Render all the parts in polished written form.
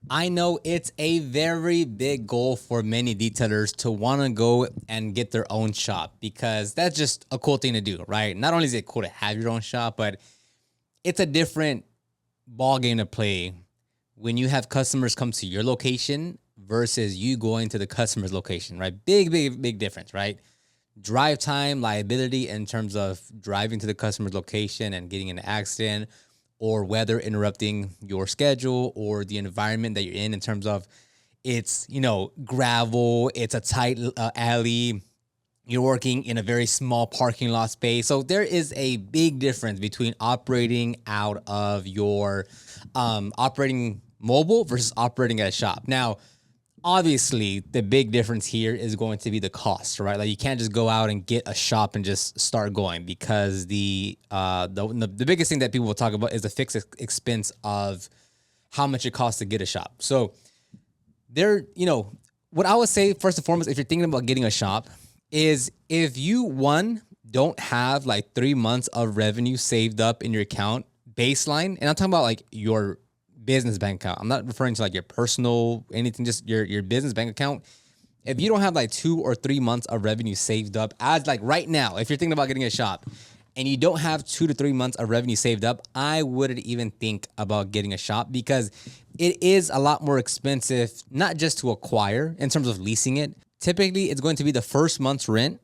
I know it's a very big goal for many detailers to want to go and get their own shop because that's just a cool thing to do, right? Not only is it cool to have your own shop, but it's a different ball game to play when you have customers come to your location versus you going to the customer's location, right? Big difference, right? Drive time, liability in terms of driving to the customer's location and getting in an accident or weather interrupting your schedule or the environment that you're in terms of it's, gravel, it's a tight alley, you're working in a very small parking lot space. So there is a big difference between operating out of your operating mobile versus operating at a shop. Now, obviously the big difference here is going to be the cost, right? Like you can't just go out and get a shop and just start going because the biggest thing that people will talk about is the fixed expense of how much it costs to get a shop. So there, what I would say first and foremost, if you're thinking about getting a shop, is if you don't have like 3 months of revenue saved up in your account baseline, and I'm talking about like your business bank account. I'm not referring to like your personal anything, just your business bank account. If you don't have like 2 or 3 months of revenue saved up, as like right now, if you're thinking about getting a shop and you don't have 2 to 3 months of revenue saved up, I wouldn't even think about getting a shop because it is a lot more expensive, not just to acquire in terms of leasing it. Typically, it's going to be the first month's rent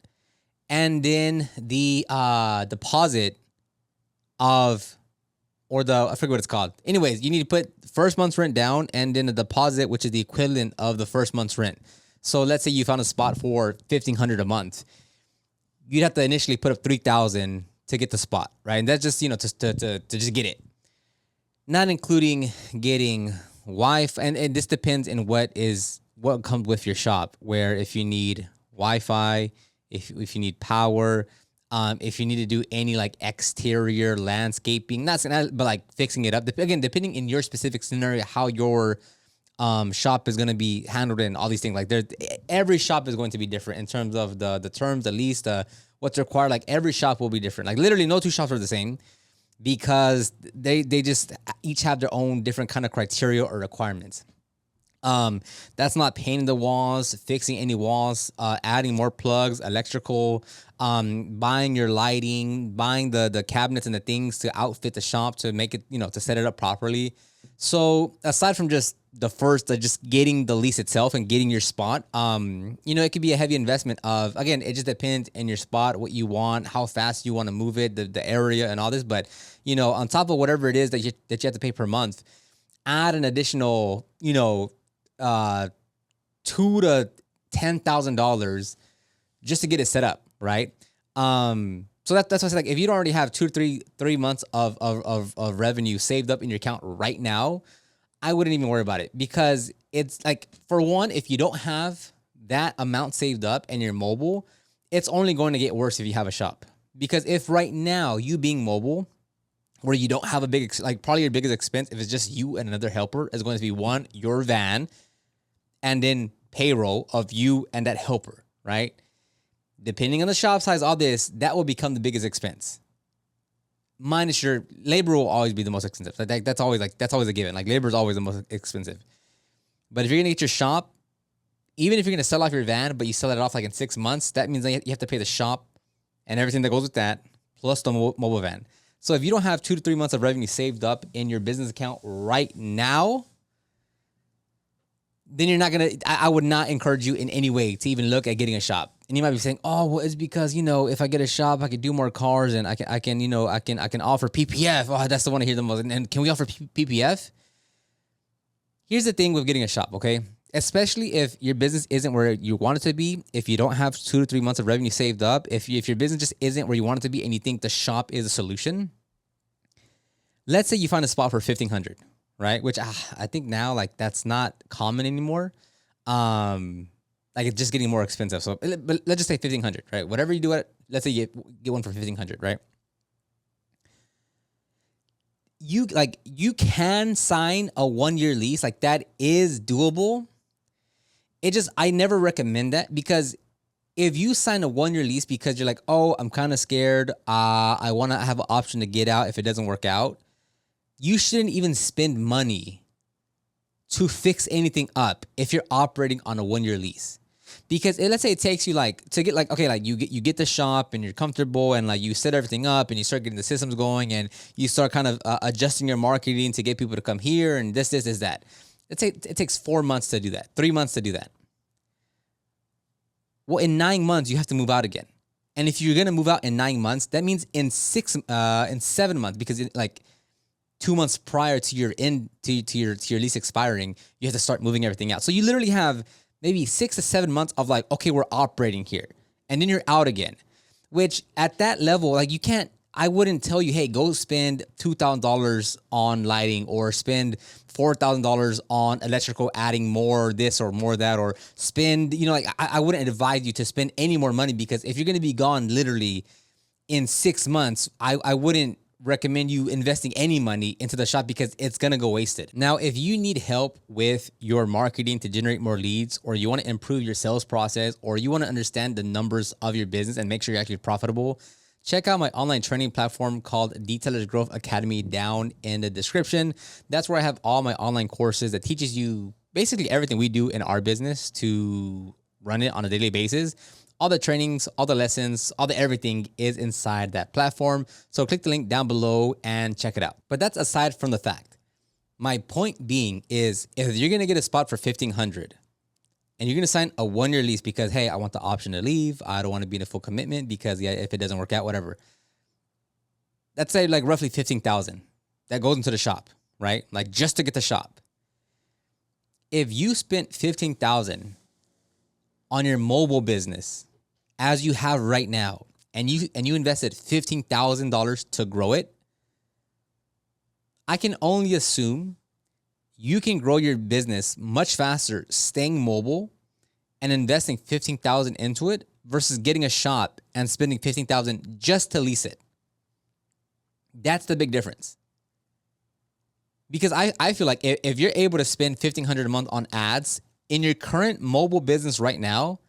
and then the deposit of I forget what it's called. Anyways, you need to put first month's rent down and then a deposit, which is the equivalent of the first month's rent. So let's say you found a spot for $1,500 a month. You'd have to initially put up $3,000 to get the spot, right? And that's just, to just get it. Not including getting Wi-Fi. And this depends on what comes with your shop, where if you need Wi-Fi, if you need power, if you need to do any like exterior landscaping, but like fixing it up. Again, depending in your specific scenario, how your shop is going to be handled and all these things. Like every shop is going to be different in terms of the terms, the lease, what's required. Like every shop will be different. Like literally no two shops are the same because they just each have their own different kind of criteria or requirements. That's not painting the walls, fixing any walls, adding more plugs, electrical, buying your lighting, buying the cabinets and the things to outfit the shop to make it, to set it up properly. So aside from just just getting the lease itself and getting your spot, it could be a heavy investment again, it just depends in your spot, what you want, how fast you want to move it, the area and all this. But, on top of whatever it is that you have to pay per month, add an additional, $2,000 to $10,000 just to get it set up, right? So that's why I said, like, if you don't already have 2 to 3 months of revenue saved up in your account right now, I wouldn't even worry about it because it's like, for one, if you don't have that amount saved up and you're mobile, it's only going to get worse if you have a shop. Because if right now you being mobile, where you don't have a big, like probably your biggest expense, if it's just you and another helper, is going to be one, your van, and then payroll of you and that helper, right? Depending on the shop size, all this, that will become the biggest expense. Minus your labor will always be the most expensive. That's always a given. Like labor is always the most expensive. But if you're gonna get your shop, even if you're gonna sell off your van, but you sell it off like in 6 months, that means that you have to pay the shop and everything that goes with that, plus the mobile van. So if you don't have 2 to 3 months of revenue saved up in your business account right now, then you're not gonna. I would not encourage you in any way to even look at getting a shop. And you might be saying, "Oh, well, it's because if I get a shop, I can do more cars, and I can offer PPF. Oh, that's the one I hear the most. And can we offer PPF?" Here's the thing with getting a shop, okay? Especially if your business isn't where you want it to be, if you don't have 2 to 3 months of revenue saved up, if your business just isn't where you want it to be, and you think the shop is a solution. Let's say you find a spot for $1,500. Right, which I think now like that's not common anymore. Like it's just getting more expensive. So, but let's just say 1,500, right? Whatever you do it, let's say you get one for 1,500, right? You can sign a 1-year lease, like that is doable. I never recommend that because if you sign a 1-year lease because you're like, oh, I'm kind of scared, I want to have an option to get out if it doesn't work out. You shouldn't even spend money to fix anything up if you're operating on a 1-year lease. Because let's say it takes you like to get like, okay, like you get the shop and you're comfortable and like you set everything up and you start getting the systems going and you start kind of adjusting your marketing to get people to come here and this, that. It takes 4 months to do that, 3 months to do that. Well, in 9 months, you have to move out again. And if you're going to move out in 9 months, that means in 7 months, because like 2 months prior to your your lease expiring, you have to start moving everything out. So you literally have maybe 6 to 7 months of like, okay, we're operating here. And then you're out again, which at that level, like I wouldn't tell you, hey, go spend $2,000 on lighting or spend $4,000 on electrical, adding more this or more that, or spend, like I wouldn't advise you to spend any more money, because if you're going to be gone literally in 6 months, I wouldn't recommend you investing any money into the shop, because it's going to go wasted. Now, if you need help with your marketing to generate more leads, or you want to improve your sales process, or you want to understand the numbers of your business and make sure you're actually profitable, check out my online training platform called Detailers Growth Academy down in the description. That's where I have all my online courses that teaches you basically everything we do in our business to run it on a daily basis. All the trainings, all the lessons, all the everything is inside that platform. So click the link down below and check it out. But that's aside from the fact. My point being is, if you're going to get a spot for $1,500 and you're going to sign a 1-year lease because, hey, I want the option to leave, I don't want to be in a full commitment because, yeah, if it doesn't work out, whatever. That's say like roughly $15,000 that goes into the shop, right? Like just to get the shop. If you spent $15,000 on your mobile business as you have right now, and you invested $15,000 to grow it, I can only assume you can grow your business much faster staying mobile and investing $15,000 into it versus getting a shop and spending $15,000 just to lease it. That's the big difference. Because I feel like if you're able to spend $1,500 a month on ads in your current mobile business right now,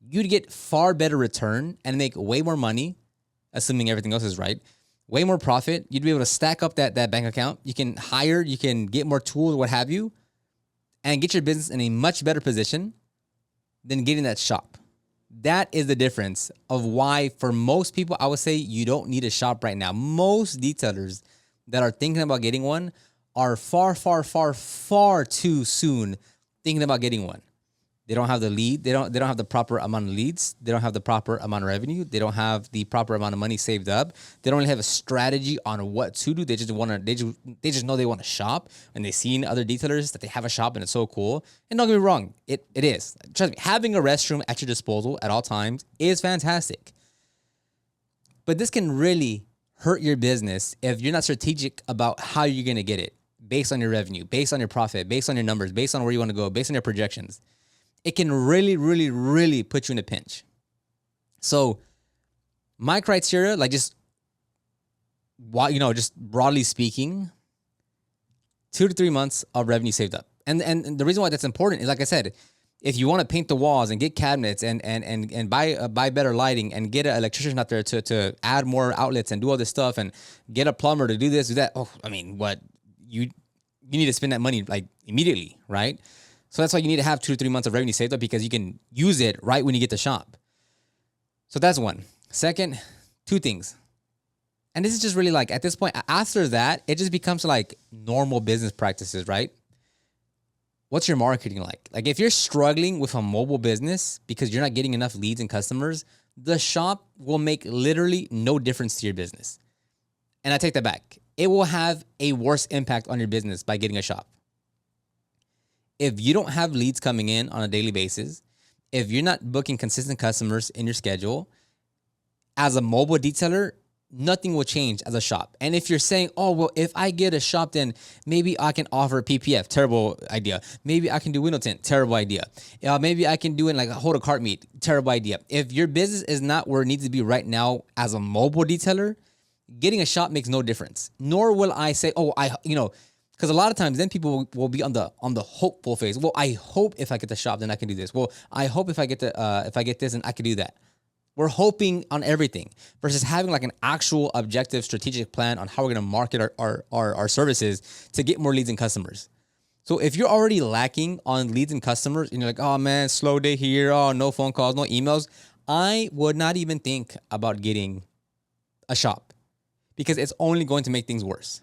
you'd get far better return and make way more money, assuming everything else is right. Way more profit. You'd be able to stack up that bank account. You can hire, you can get more tools, what have you, and get your business in a much better position than getting that shop. That is the difference of why, for most people, I would say you don't need a shop right now. Most detailers that are thinking about getting one are far, far, far, far too soon thinking about getting one. They don't have the lead. They don't have the proper amount of leads. They don't have the proper amount of revenue. They don't have the proper amount of money saved up. They don't really have a strategy on what to do. They just know they want to shop, and they've seen other detailers that they have a shop and it's so cool. And don't get me wrong, it is. Trust me, having a restroom at your disposal at all times is fantastic. But this can really hurt your business if you're not strategic about how you're going to get it, based on your revenue, based on your profit, based on your numbers, based on where you want to go, based on your projections. It can really, really, really put you in a pinch. So my criteria, like just broadly speaking, 2 to 3 months of revenue saved up. And the reason why that's important is, like I said, if you want to paint the walls and get cabinets and buy better lighting and get an electrician out there to add more outlets and do all this stuff and get a plumber to do this, do that. Oh, I mean, what you need to spend that money like immediately, right? So that's why you need to have 2 to 3 months of revenue saved up, because you can use it right when you get the shop. So that's one. Second, 2 things. And this is just really like, at this point, after that, it just becomes like normal business practices, right? What's your marketing like? Like if you're struggling with a mobile business because you're not getting enough leads and customers, the shop will make literally no difference to your business. And I take that back. It will have a worse impact on your business by getting a shop. If you don't have leads coming in on a daily basis, if you're not booking consistent customers in your schedule, as a mobile detailer, nothing will change as a shop. And if you're saying, oh, well, if I get a shop, then maybe I can offer PPF. Terrible idea. Maybe I can do window tint. Terrible idea. Maybe I can do it like a hold a cart meet. Terrible idea. If your business is not where it needs to be right now as a mobile detailer, getting a shop makes no difference. Nor will I say, oh, because a lot of times then people will be on the hopeful phase. Well, I hope if I get the shop, then I can do this. Well, I hope if I get this, then I can do that. We're hoping on everything versus having like an actual objective strategic plan on how we're going to market our services to get more leads and customers. So if you're already lacking on leads and customers and you're like, oh man, slow day here, oh, no phone calls, no emails, I would not even think about getting a shop because it's only going to make things worse.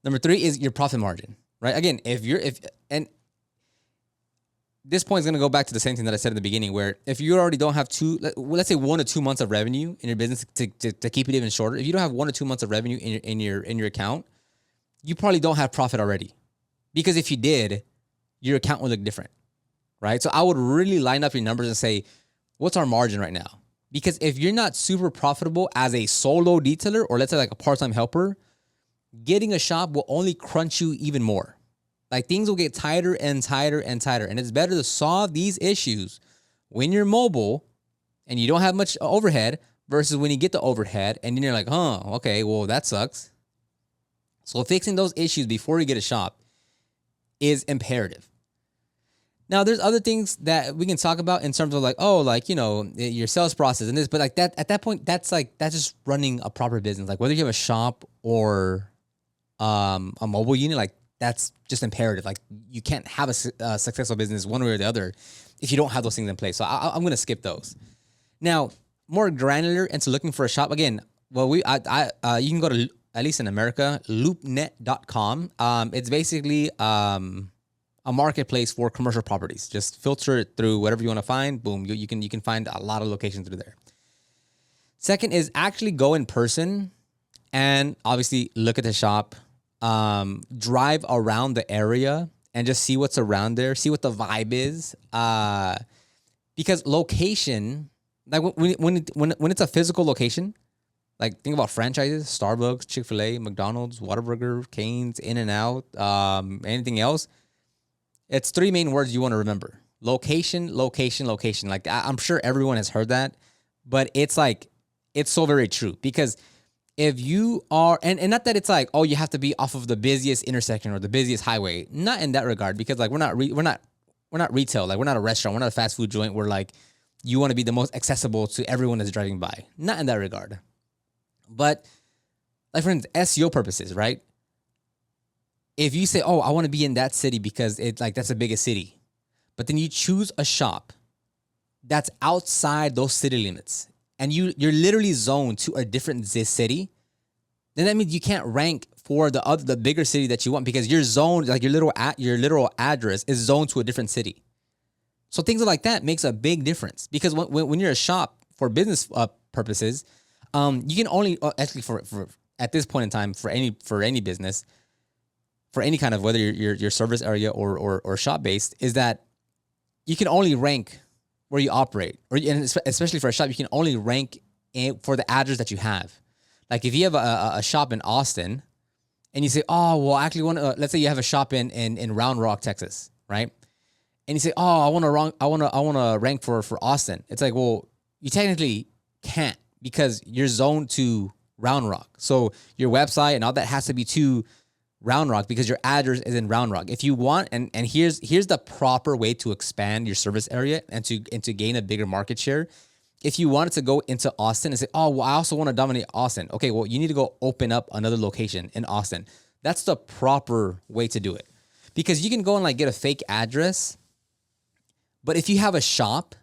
Number 3 is your profit margin, right? Again, and this point is going to go back to the same thing that I said in the beginning, where if you already don't have let's say 1 to 2 months of revenue in your business to keep it even shorter, if you don't have 1 to 2 months of revenue in your account, you probably don't have profit already. Because if you did, your account would look different, right? So I would really line up your numbers and say, what's our margin right now? Because if you're not super profitable as a solo detailer, or let's say like a part-time helper, getting a shop will only crunch you even more. Like things will get tighter and tighter and tighter. And it's better to solve these issues when you're mobile and you don't have much overhead versus when you get the overhead and then you're like, okay, well, that sucks. So fixing those issues before you get a shop is imperative. Now, there's other things that we can talk about in terms of like, your sales process and this, but like that, at that point, that's just running a proper business. Like whether you have a shop or a mobile unit, like that's just imperative. Like you can't have a successful business one way or the other if you don't have those things in place. So I'm going to skip those. Now, more granular into looking for a shop. Again, well, you can go to, at least in America, loopnet.com. It's basically a marketplace for commercial properties. Just filter it through whatever you want to find. Boom, you can find a lot of locations through there. Second is actually go in person and obviously look at the shop, drive around the area and just see what's around there, see what the vibe is. Because location, like when it's a physical location, like think about franchises, Starbucks, Chick-fil-A, McDonald's, Whataburger, Cane's, In-N-Out, anything else. It's 3 main words you want to remember. Location, location, location. Like I'm sure everyone has heard that, but it's so very true because if you are, and not that it's like, oh, you have to be off of the busiest intersection or the busiest highway. Not in that regard, because like we're not retail. Like we're not a restaurant. We're not a fast food joint where like you want to be the most accessible to everyone that's driving by. Not in that regard. But like for instance, SEO purposes, right? If you say, oh, I want to be in that city because it's like that's the biggest city, but then you choose a shop that's outside those city limits and you're literally zoned to a different city, then that means you can't rank for the bigger city that you want because you're zoned, like your literal address is zoned to a different city. So things like that makes a big difference because when you're a shop for business purposes, you can only actually for at this point in time for any business, for any kind of whether your service area or shop based, is that you can only rank where you operate, and especially for a shop, you can only rank for the address that you have. Like if you have a shop in Austin, and you say, oh well, I actually want to. Let's say you have a shop in Round Rock, Texas, right? And you say, oh, I want to rank for Austin. It's like, well, you technically can't because you're zoned to Round Rock. So your website and all that has to be to Round Rock because your address is in Round Rock. If you want, and here's the proper way to expand your service area and to gain a bigger market share. If you wanted to go into Austin and say, oh, well, I also want to dominate Austin. Okay, well, you need to go open up another location in Austin. That's the proper way to do it. Because you can go and like get a fake address, but if you have a shop,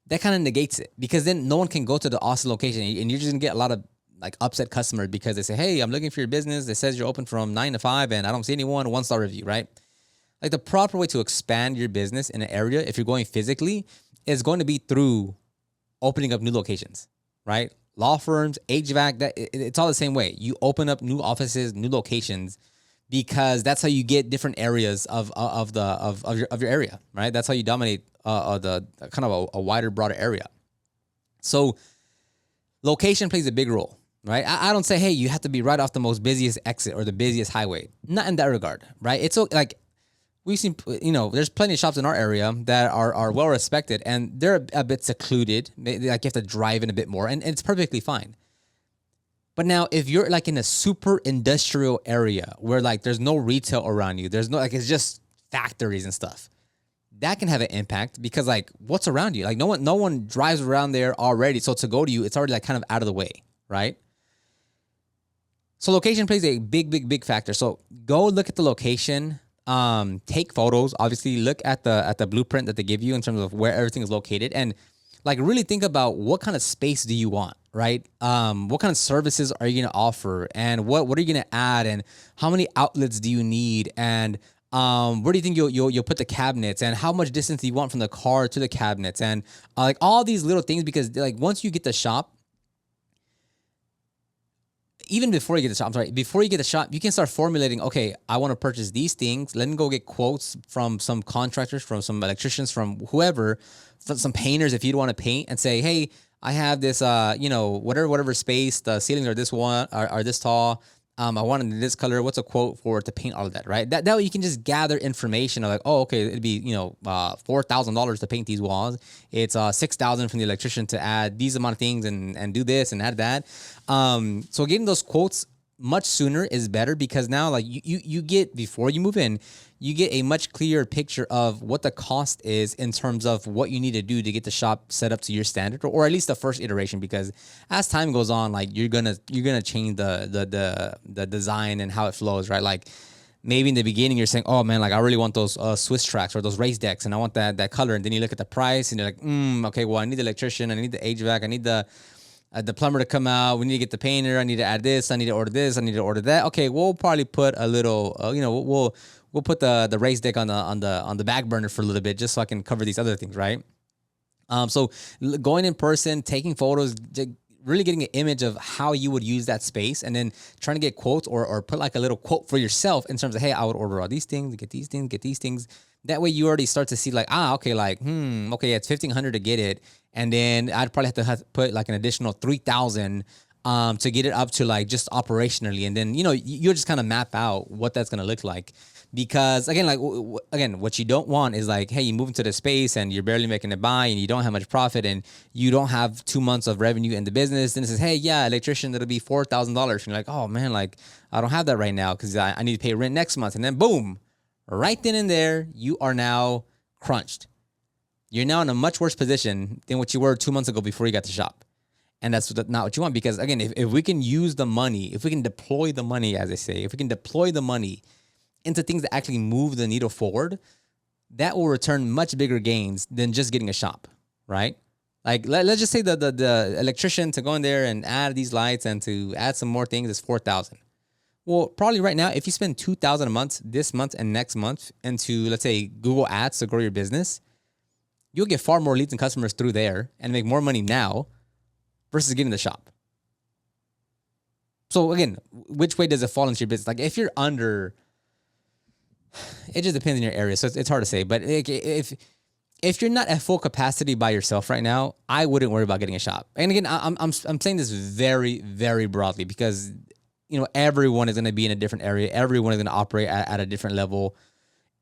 that kind of negates it because then no one can go to the Austin location and you're just gonna get a lot of like upset customers because they say, hey, I'm looking for your business. It says you're open from 9 to 5 and I don't see anyone, 1-star review, right? Like the proper way to expand your business in an area, if you're going physically, is going to be through opening up new locations, right? Law firms, HVAC, it's all the same way. You open up new offices, new locations, because that's how you get different areas of your area, right? That's how you dominate the kind of a wider, broader area. So location plays a big role, right? I don't say, hey, you have to be right off the most busiest exit or the busiest highway. Not in that regard, right? It's like we've seen, there's plenty of shops in our area that are well respected and they're a bit secluded. Like you have to drive in a bit more, and it's perfectly fine. But now, if you're like in a super industrial area where like there's no retail around you, there's no like it's just factories and stuff, that can have an impact because like what's around you? Like no one drives around there already. So to go to you, it's already like kind of out of the way, right? So location plays a big factor. So go look at the location. Take photos. Obviously, look at the blueprint that they give you in terms of where everything is located, and like really think about what kind of space do you want, right? What kind of services are you going to offer, and what are you going to add, and how many outlets do you need, and where do you think you'll put the cabinets, and how much distance do you want from the car to the cabinets, and like all these little things, because like once you get the shop, even before you get the shop, before you get the shop, you can start formulating, okay, I want to purchase these things. Let me go get quotes from some contractors, from some electricians, from whoever, from some painters, if you'd want to paint, and say, hey, I have this, whatever space, the ceilings are this one, are this tall. I want it in this color. What's a quote for to paint all of that, right? That way you can just gather information of like, oh, okay, it'd be $4,000 to paint these walls. It's $6,000 from the electrician to add these amount of things and do this and add that. So getting those quotes much sooner is better, because now like you get, before you move in, you get a much clearer picture of what the cost is in terms of what you need to do to get the shop set up to your standard, or at least the first iteration, because as time goes on, like you're gonna change the design and how it flows, right? Like maybe in the beginning you're saying, oh man, like I really want those Swiss tracks or those raised decks, and I want that color, and then you look at the price and you're like, okay, well I need the electrician, I need the HVAC, I need the plumber to come out. We need to get the painter. I need to add this. I need to order this. I need to order that. Okay, we'll probably put a little, we'll put the raised deck on the back burner for a little bit, just so I can cover these other things, right? So going in person, taking photos, really getting an image of how you would use that space, and then trying to get quotes or put like a little quote for yourself in terms of, hey, I would order all these things, get these things. That way you already start to see like, okay, yeah, it's $1,500 to get it. And then I'd probably have to put like an additional $3,000 to get it up to like just operationally. And then, you'll just kind of map out what that's going to look like. Because again, what you don't want is like, hey, you move into the space and you're barely making it by, and you don't have much profit, and you don't have 2 months of revenue in the business. Then it says, hey, yeah, electrician, that'll be $4,000. And you're like, oh man, like I don't have that right now because I need to pay rent next month. And then boom, right then and there, you are now crunched. You're now in a much worse position than what you were 2 months ago before you got to shop. And that's not what you want, because again, if we can use the money, if we can deploy the money, as they say, if we can deploy the money into things that actually move the needle forward, that will return much bigger gains than just getting a shop, right? Like let's just say the electrician to go in there and add these lights and to add some more things is $4,000. Well, probably right now, if you spend $2,000 a month this month and next month into, let's say, Google Ads to grow your business, you'll get far more leads and customers through there and make more money now versus getting the shop. So again, which way does it fall into your business? Like if you're under, it just depends on your area. So it's hard to say, but if you're not at full capacity by yourself right now, I wouldn't worry about getting a shop. And again, I'm saying this very, very broadly, because everyone is going to be in a different area. Everyone is going to operate at a different level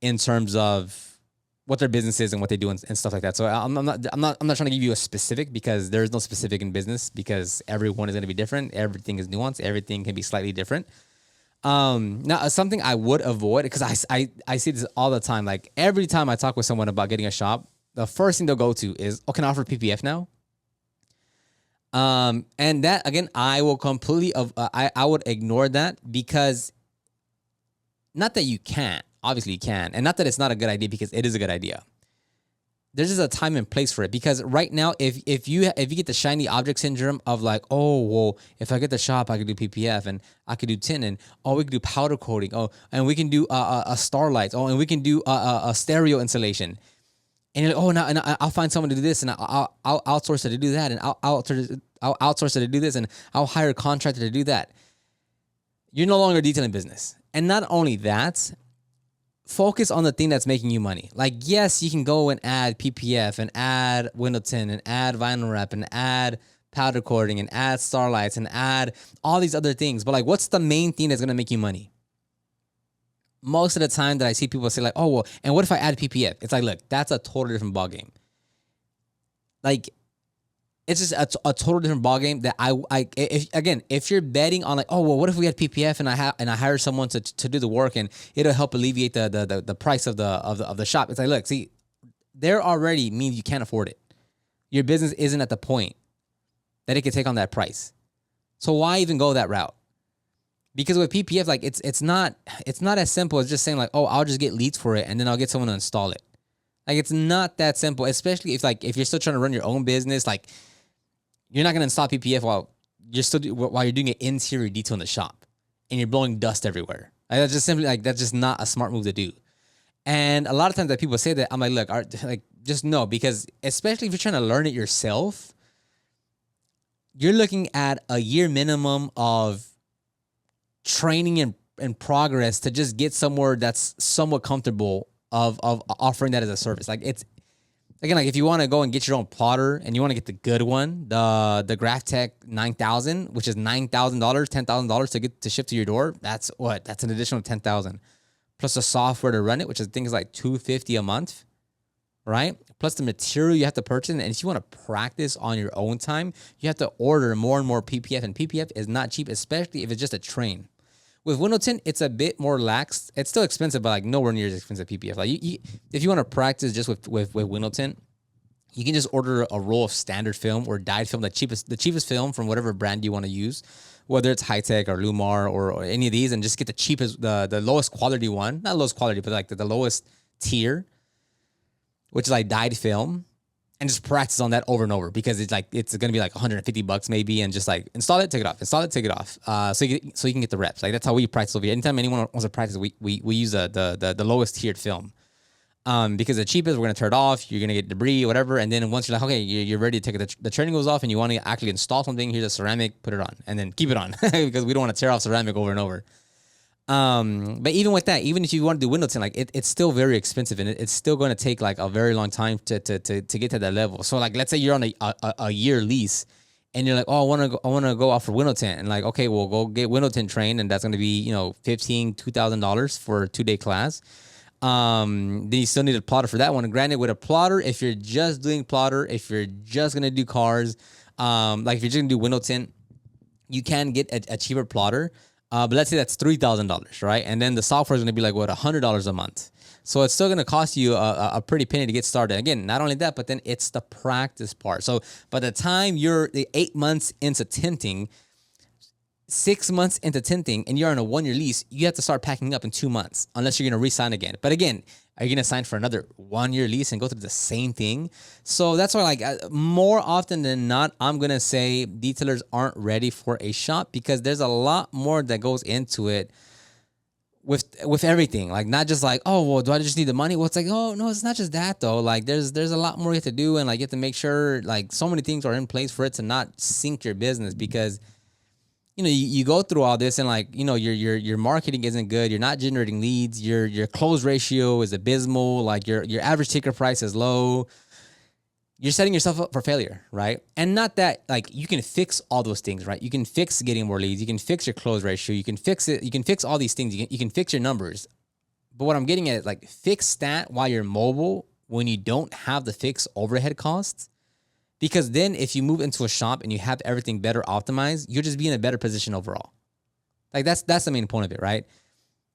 in terms of what their business is and what they do and stuff like that. So I'm not trying to give you a specific, because there is no specific in business, because everyone is going to be different. Everything is nuanced. Everything can be slightly different. Now something I would avoid, because I see this all the time. Like every time I talk with someone about getting a shop, the first thing they'll go to is, oh, can I offer PPF now? And that, again, I will completely, I would ignore that, because not that you can't, obviously you can, and not that it's not a good idea, because it is a good idea. There's just a time and place for it, because right now, if you get the shiny object syndrome of like, oh, well, if I get the shop, I could do PPF and I could do tin, and oh, we could do powder coating, oh, and we can do a starlights, oh, and we can do a stereo installation. And you're like, oh, now and I'll find someone to do this, and I'll outsource it to do that, and I'll outsource it to do this, and I'll hire a contractor to do that. You're no longer a detailing business. And not only that, focus on the thing that's making you money. Like, yes, you can go and add PPF and add window tint and add vinyl wrap and add powder coating and add starlights and add all these other things. But like, what's the main thing that's going to make you money? Most of the time that I see people say like, oh, well, and what if I add PPF? It's like, look, that's a totally different ballgame. Like, it's just a total different ballgame that if you're betting on like, oh, well, what if we had PPF and I hire someone to do the work and it'll help alleviate the price of the shop. It's like, look, see, there already means you can't afford it. Your business isn't at the point that it can take on that price. So why even go that route? Because with PPF, like it's not as simple as just saying like, oh, I'll just get leads for it and then I'll get someone to install it. Like it's not that simple, especially if you're still trying to run your own business. Like you're not gonna install PPF while you're doing an interior detail in the shop and you're blowing dust everywhere. Like, that's just not a smart move to do. And a lot of times that people say that, I'm like, look, just no, because especially if you're trying to learn it yourself, you're looking at a year minimum of training and progress to just get somewhere that's somewhat comfortable of offering that as a service. Like it's again, like if you want to go and get your own plotter and you want to get the good one, the GraphTech 9000, which is $9,000, $10,000 to get to ship to your door. That's an additional 10,000 plus the software to run it, which I think is like $250 a month, right? Plus the material you have to purchase. And if you want to practice on your own time, you have to order more and more PPF, and PPF is not cheap, especially if it's just a train. With window tint, it's a bit more lax. It's still expensive, but like nowhere near as expensive as PPF. Like if you want to practice just with window tint, you can just order a roll of standard film or dyed film, the cheapest film from whatever brand you want to use, whether it's High-Tech or Lumar or any of these, and just get the cheapest, the lowest quality one, not lowest quality, but like the lowest tier, which is like dyed film. And just practice on that over and over, because it's gonna be like $150 maybe, and just like install it, take it off, install it, take it off, so you can get the reps. Like that's how we practice over here. Anytime anyone wants to practice, we use the lowest tiered film, because the cheapest, we're gonna turn it off, you're gonna get debris, whatever, and then once you're like, okay, you're ready to take the training goes off and you want to actually install something, here's a ceramic, put it on, and then keep it on because we don't want to tear off ceramic over and over. But even with that, even if you want to do window tint, like it's still very expensive, and it's still going to take like a very long time to get to that level. So like, let's say you're on a year lease and you're like, oh, I want to go off for window tint, and like, okay, we'll go get window tint trained, and that's going to be, $2,000 for a 2-day class. Then you still need a plotter for that one. And granted, with a plotter, if you're just doing plotter, if you're just going to do cars, like if you're just going to do window tint, you can get a cheaper plotter. But let's say that's $3,000, right? And then the software is going to be like, $100 a month. So it's still going to cost you a pretty penny to get started. Again, not only that, but then it's the practice part. So by the time you're 8 months into tinting, 6 months into tinting, and you're on a 1-year lease, you have to start packing up in 2 months, unless you're going to re-sign again. But again, are you going to sign for another 1-year lease and go through the same thing? So that's why, like, more often than not, I'm going to say detailers aren't ready for a shop, because there's a lot more that goes into it with everything. Like, not just like, oh, well, do I just need the money? Well, it's like, oh, no, it's not just that, though. Like, there's a lot more you have to do, and like, you have to make sure, like, so many things are in place for it to not sink your business, because you go through all this, and like, your marketing isn't good. You're not generating leads. Your close ratio is abysmal. Like your average ticket price is low. You're setting yourself up for failure, right? And not that, like, you can fix all those things, right? You can fix getting more leads. You can fix your close ratio. You can fix it. You can fix all these things. You can fix your numbers. But what I'm getting at is, like, fix that while you're mobile, when you don't have the fixed overhead costs. Because then if you move into a shop and you have everything better optimized, you'll just be in a better position overall. Like that's the main point of it, right?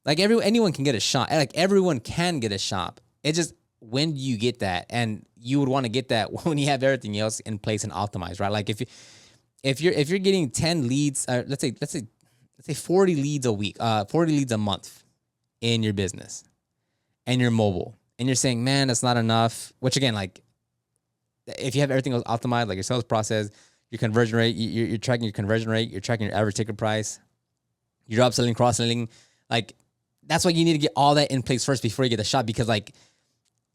Like anyone can get a shop. Like everyone can get a shop. It's just, when do you get that? And you would want to get that when you have everything else in place and optimized, right? Like if you're getting 10 leads, let's say 40 leads a week, 40 leads a month in your business, and you're mobile, and you're saying, man, that's not enough. Which again, like, if you have everything else optimized, like your sales process, your conversion rate, you're tracking your conversion rate, you're tracking your average ticket price, you're upselling, cross-selling, like, that's why you need to get all that in place first before you get the shop. Because like,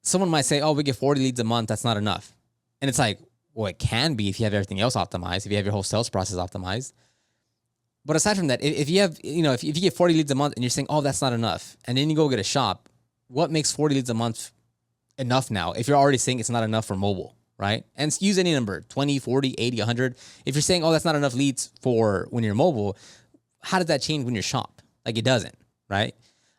someone might say, oh, we get 40 leads a month, that's not enough. And it's like, well, it can be if you have everything else optimized, if you have your whole sales process optimized. But aside from that, if you have, if you get 40 leads a month and you're saying, oh, that's not enough, and then you go get a shop, what makes 40 leads a month enough now if you're already saying it's not enough for mobile? Right? And use any number, 20, 40, 80, 100. If you're saying, oh, that's not enough leads for when you're mobile, how does that change when you're shop? Like, it doesn't, right?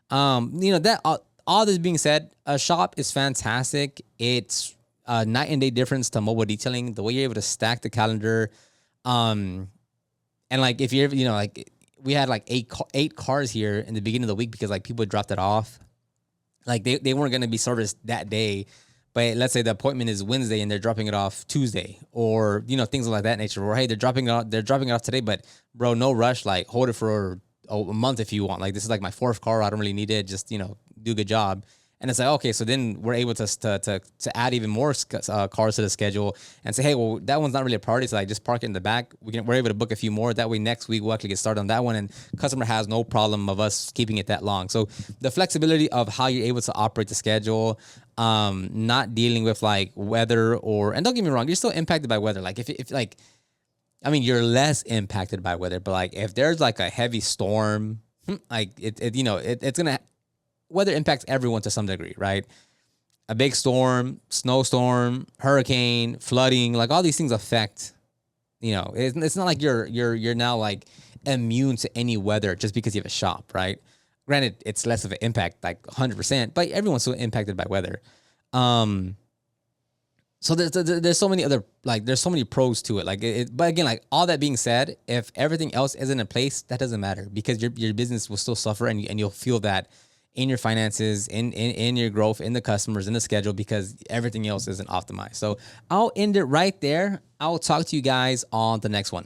That all this being said, a shop is fantastic. It's a night and day difference to mobile detailing. The way you're able to stack the calendar, and like, if you're, like, we had like eight cars here in the beginning of the week because like people dropped it off. Like they weren't going to be serviced that day. But let's say the appointment is Wednesday and they're dropping it off Tuesday, or things like that nature. Or hey, they're dropping it off today, but bro, no rush. Like, hold it for a month if you want. Like this is like my fourth car. I don't really need it. Just do a good job. And it's like, okay, so then we're able to add even more cars to the schedule and say, hey, well, that one's not really a priority, so like just park it in the back. We're able to book a few more. That way, next week we'll actually get started on that one, and customer has no problem of us keeping it that long. So the flexibility of how you're able to operate the schedule, not dealing with like weather and don't get me wrong, you're still impacted by weather. Like if like, I mean, you're less impacted by weather, but like if there's like a heavy storm, like it's gonna. Weather impacts everyone to some degree, right? A big storm, snowstorm, hurricane, flooding, like all these things affect, it's not like you're now like immune to any weather just because you have a shop, right? Granted, it's less of an impact, like 100%, but everyone's still impacted by weather. So there's so many other, like, there's so many pros to it. Like, but again, like all that being said, if everything else isn't in place, that doesn't matter because your business will still suffer and you'll feel that in your finances, in your growth, in the customers, in the schedule, because everything else isn't optimized. So I'll end it right there. I'll talk to you guys on the next one.